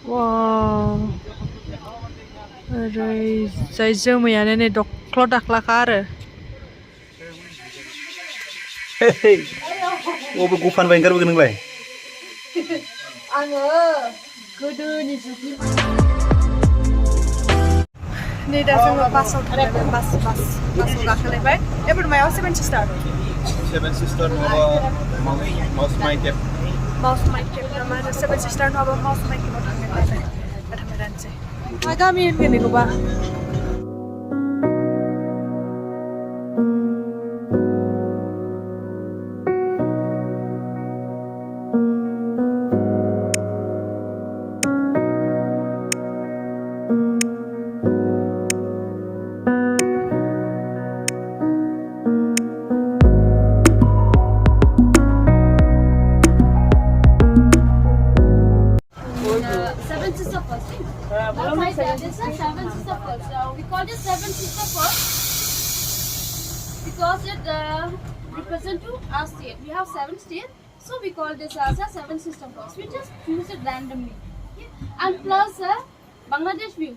Wow. Rồi dây dưa mày anh này đọc lót đặc lạc à. Hey, ô bố fan vậy cái đâu cái nưng vậy? Anh ơi, cứ đưa đi chụp. Ini dah semua pasal pasal dah kelih baik. Bermain Seven Sister. Seven Sister nama Mawsmai cap. Mawsmai cap nama Seven Sister nama Mawsmai cap ada medan sih. Agak mirip ni ko ba? Seven sister falls. We call this seven sister falls because it represents to our state. We have 7 states, so we call this as a seven sister falls. We just choose it randomly. Okay? And plus Bangladesh view.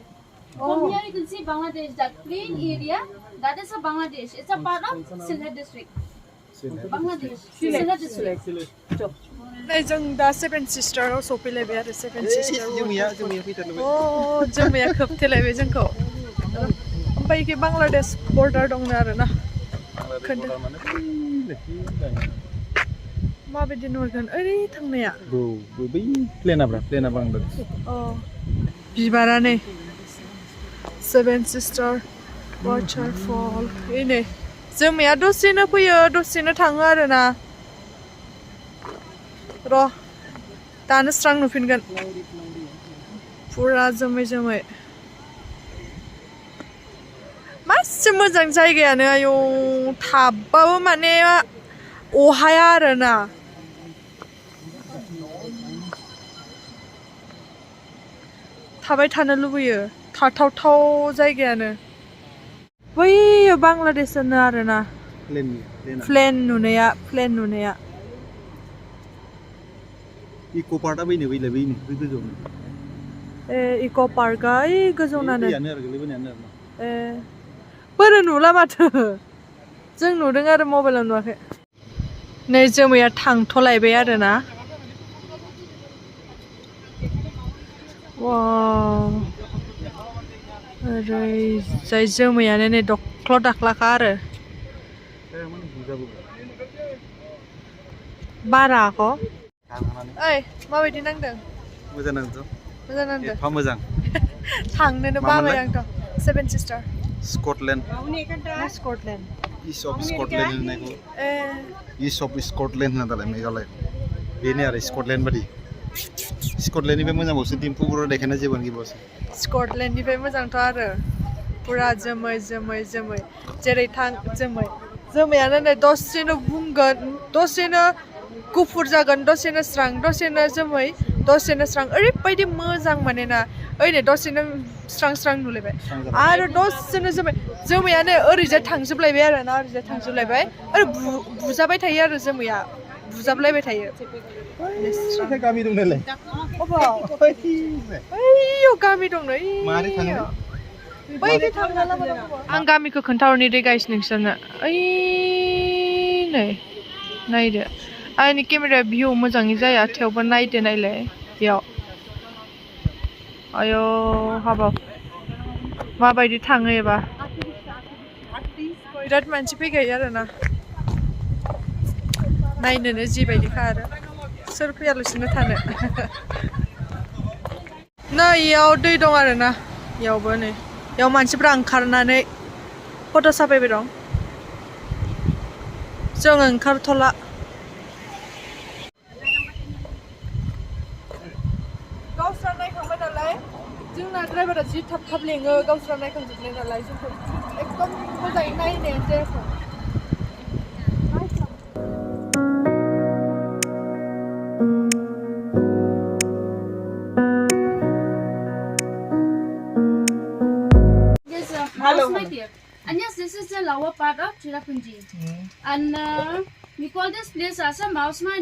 From here you can see Bangladesh, that plain area, that is a Bangladesh. It's a part of Sylhet district. Bangladesh. Sylhet district. Này chúng ta Seven Sister ở Sopi lại về Seven Sister. Jumia kita lebih. Oh, Jumia khắp thế lại về chúng cậu. Bây cái Bangladesh border đông nè rồi nè. Mà bên đây nổi gần ấy thằng này à? Boibe plena Bangladesh. Oh, gwimara này. Seven Sister waterfall. Ini. Jumia dosina punya dosina thangga rồi nè. Ro, tanah serang nufinkan, pura jamai. Masih moजां जायगायानो आयौ थाबाबो माने अहाया आरोना थाबाय थानो लुबैयो थाथावथाव जायगायानो बैयो बांलादेशआनो आरोना प्लेन नुनाया Eco Park apa ini? Gojo. Eco Park ay gojo naनो. Iya ner, geli bener. Boरो नुला माथो. जों नुदों आरो मबाइलाव नुवाखै. नै जोमैया थांथ'लायबाय आरोना. वाव. ओरै जाय जोमैयानो नै दख्ल' दाख्लाखा आरो. बाराखौ ओइ माबायदि नांदों मोजां नांदों मोजां नांदों एफा मोजां थांनोनो बाबाय आंथ' seven sister Scotland east of Scotland होननायखौ इस्ट अफ स्कटलेण्ड होनना दालाय मेघालय बेनो आरो स्कटलेण्ड बादि स्कटलेण्डनिफ्राय मोजांबावसो दिम्पुफोराव देखायना जेबोआनो गैबावसो स्कटलेण्डनिफ्राय मोजांथ' आरो पुरा जोमै जेरै थां जोमैयानो नै दसेनो बुंगोन दसेनो गुफुर जागोन दसेनो स्रां दसेनो जोमै दसेनो स्रां ओरैबायदि मोजां माने ना ओइनै दसेनो स्रां नुलायबाय आरो दसेनो जोमैयानो ओरैजाय थांजोबलायबाय आरो ना ओरैजाय थांजोबलायबाय आरो बुजाबाय थायो आरो जोमैया बुजाबलायबाय थायो गामि दं नालाय ओइयो गामि दं नै मारै थाङो बैखै थांना लामा दङ आं गामिखौ खोन्थाहरनि दे गाइस नोंसोरनो ओइ नै नायदो आंनि केमेराया भिउ मोजाङै जाया थेवबो नायदो नायलाय बेयाव आयौ हाबाब माबायदि थाङो एबा बिराद मानसि फैखायो आरोना नायनोनो जिबायदिखा आरो सोर फैयालासिनो थानो नै इयाव दै दं आरोना इयावबो नै इयाव मानसिफ्रा ओंखारनानै फट' साफायबाय दं जों ओंखारथ'ला गावस्रा नायखांबाय नालाय जोंना ड्राइभारा जि थाब लेङो गावस्रा नायखांजोबनाय नालाय जोंखौ एकदम मोजाङै नायनायानो जायाखै And yes, this is the lower part of Jeraobw. And we call this place as a Mawsmai.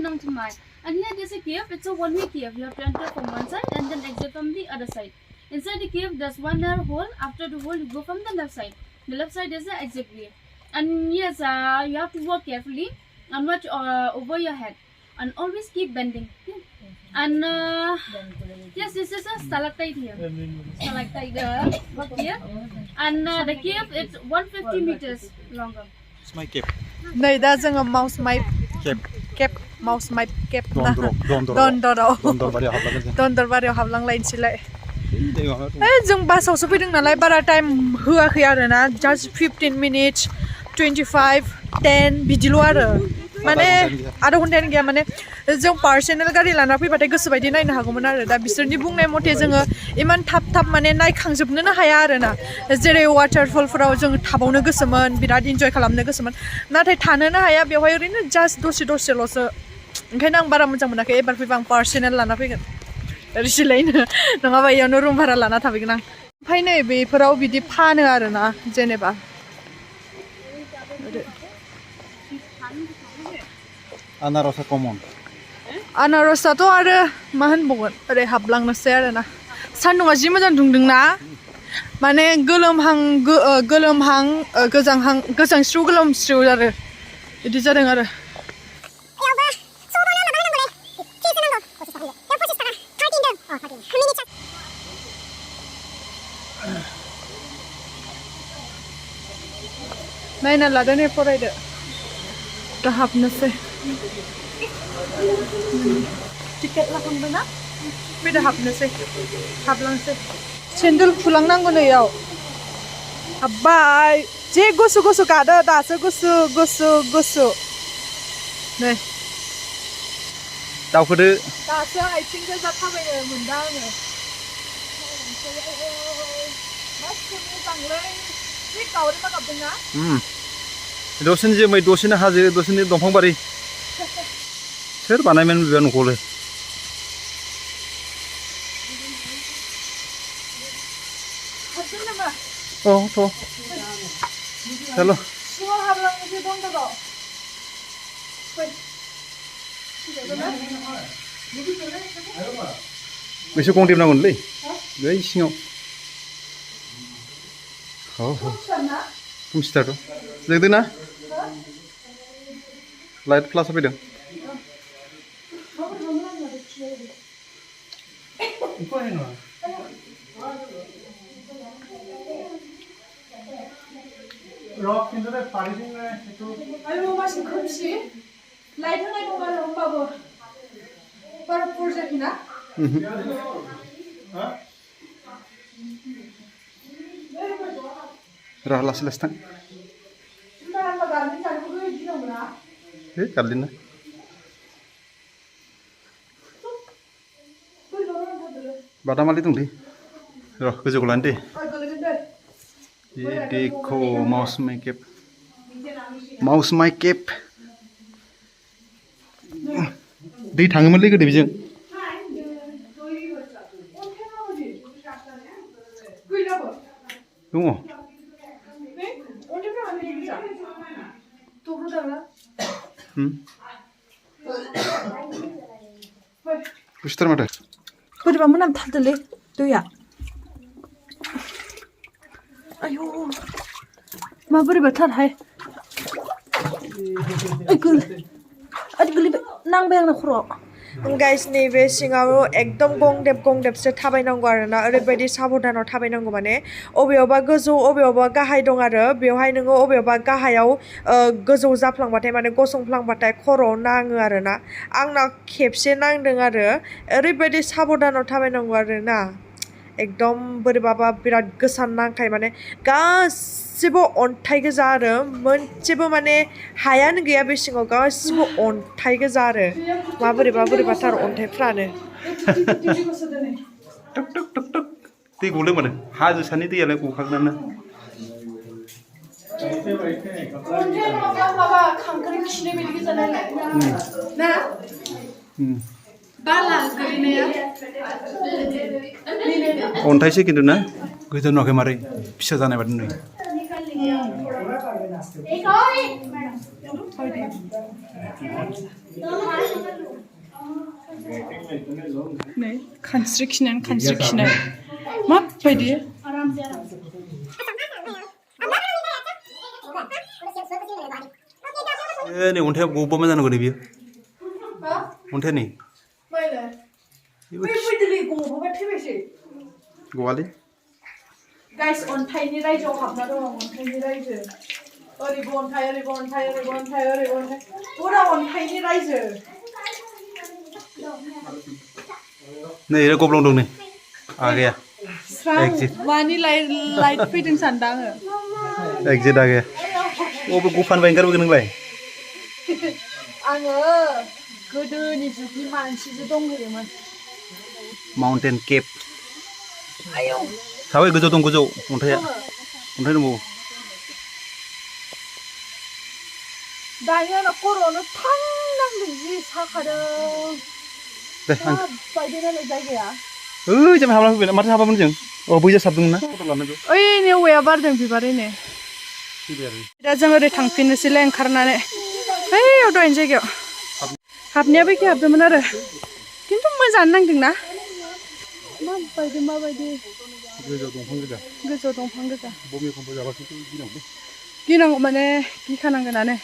And here there's a cave. It's a one-way cave. You have to enter from one side and then exit from the other side. Inside the cave, there's one hole. After the hole, you go from the left side. The left side is the exit way. And yes, you have to walk carefully and watch over your head. And always keep bending. Yeah. And yes, this is a stalactite here. Stalactite up here. And the cave is 150 meters longer. It's my cape. Này đã dừng ở Mawsmai Cape. Cape Mawsmai Cape na. Dondor bari hablagan sen. Dondor hablang lain silai. Tengok. जों बासावसो फैदों नालाय बारा time होआखै आरो ना just 15 minutes 25 10 बिदिल' आरो माने आधा घन्टायानो गैया माने जों पार्सनेल गारि लाना फैबाथाय गोसोबायदि नायनो हागौमोन आरो दा बिसोरनि बुंनाय मथे जोङो इमान थाब माने नायखांजोबनोनो हाया आरो ना जेरै वाटारफलफोराव जों थाबावनो गोसोमोन बिराद इन्जय खालामनो गोसोमोन नाथाय थानोनो हाया बेवहाय ओरैनो जास्ट दसेल'सो ओंखायनो आं बारा मोजां मोनाखै एबार फैबा आं पार्सनेल लाना फैगोन रिसिलायनो नङाबा इयावनो रुम भारा लाना थाफैगोन आं ओमफ्राय नै बेफोराव बिदि फानो आरो ना जेनेबा Anarasa common. आनारसाथ' आरो मा होनबावगोन ओरै हाबलांनोसै आरो ना सान्दुङा जि मोजां दुंदोंना माने गोलोमहां गोजांस्रिउ गोलोमस्रिउ आरो बिदि जादों आरो नायना लादो नै फरायदो दा हाबनोसै टिकेट लाखांदों ना फैदो हाबनोसै हाबलांसै सेन्देल खुलांनांगौ नै इयाव हाब्बाय जे गुसु गादो दासो गुसु नै दावखोदो दासो आथिं गोजा थाबायनो मोनदों आङो मासे मोजांलै जि गावरि मा गाबदोंना दसेनो जोमै दसेनो हाजो दसेनो दंफां बारि सोर बानायमोन बे न'खौलाय हारसिं नामा औ थ' चलो सिङाव हाबलांनोसै दन्दराव एसे गंदेब नांगोनलै बै सिङाव औ खोमसिथारथ' जोंदों ना लाइट फ्लास फैदों आयौ मासि खोमसि लाइट होनाय दं आरो होमबाबो बारा फुर जायाखैना र' लासै थां गारलिना बादामालि दंलै र' गोजौखौ लानो दे ये देखो Mawsmai Cape दै थाङोमोनलै गोदो बेजों दङ गुसुथार माथो बोरैबा मोनामथारदोंलै दैया आयौ मा बोरैबाथारहाय गोलैबाय नांबाय आंना खर'आव गाइस नैबे सिङाव एकदम गंदेबसो थाबायनांगौ आरोना ओरैबायदि साबधानाव थाबायनांगौ माने अबेयावबा गोजौ अबेयावबा गाहाय दं आरो बेवहाय नोङो अबेयावबा गाहायाव गोजौ जाफ्लांबाथाय माने गसंफ्लांबाथाय खर'आव नाङो आरोना आंना खेबसे नांदों आरो ओरैबायदि साबधानाव थाबायनांगौ आरोना एकदम बोरैबाबा बिराद गोसा नांखाय माने गासिबो अन्थाइ गोजा आरो मोनसेबो माने हायानो गैया बे सिङाव गासिबो अन्थाइ गोजा आरो बोरैबाथार अन्थाइफ्रानो टुक दै ग'लै माथो हाजोसानि दैयालाय गखागोनानो माबा खांख्राइ खिनाय बायदि गोजा नालाय ना बाला गोलैनाया अन्थाइसो खिन्थु ना गोजौ नुवाखै मारै फिसा जानाय बादि नुयो नै खानस्रि खिनाय माबायदि नै अन्थाइ बबेबा मोजां नांगौ नै बियो अन्थाइ नै गवालै गाइस अन्थाइनि रायजोआव हाबना दङ अन्थाइनि रायजो ओरैबो अन्थाइ पुरा अन्थाइनि रायजो नै गब्लं दं नै आगाया मानि लाइट फैदों सानदां आङो एक्जेक्ट आगाया अबे गुफानिफ्राय ओंखारबोगोन नोंलाय आङो गोदोनि जुगनि मानसिसो दंहैयोमोन माउन्टेन केप साबाय गोजौ दं गोजौ अन्थाइ दंबावो दायो आंना खर'आवनो थां नांदों जि साखादों माबायदि नालाय जायगाया जों हाबना फैबाय माथो हाबामोन जों बैजा साबदोंमोन ना फट' लानो ओइ नेवैया बारदों बिबारैनो दा जों ओरै थांफिननोसैलाय ओंखारनानै ओइयाव दहायनि जायगायाव हाबनाया बैखि हाबदोंमोन आरो खिन्थु मोजाङानो नांदोंना माबायदि गोजौआव दंफां गोजा गिनांगौ माने गिखानांगोनानो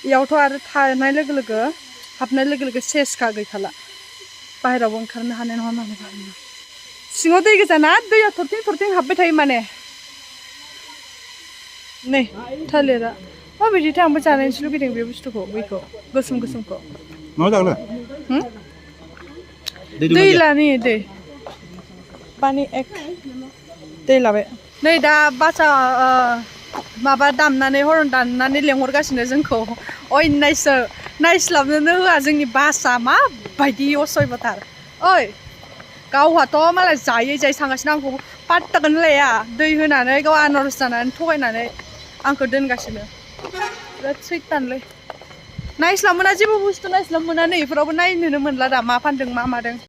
इयावथ' आरो थानाय लोगो लोगो हाबनाय लोगो लोगो सेसखा गैखाला बाहेरावबो ओंखारनो हानाय नङा माने सिङाव दै गोजाना दैया थरथिं हाबबाय थायो माने नै थालिरा माबायदिथाय आंबो जानायनोसो लुगैदों बे बुस्थुखौ बैखौ गोसोमखौ मा जागोन दै लानि दै पानि एक दै लाबाय नै दा बासा माबा दामनानै हरन दामनानै लेंहरगासिनो जोंखौ ओइ नायस्लाबनोनो होआ जोंनि बासा माबायदि असय्यथार ओइ गावहाथ' मालाय जायै थांगासिनो आंखौ पात्ताखौनो लाया दै होनानै गाव आनारस जानानै थगायनानै आंखौ दोनगासिनो बिराद सैतानलै नायस्लाब मोना जेबो बुस्थु नायस्लाब मोना नै इफोरावबो नायनोनो मोनला दा मा फानदों मा मादों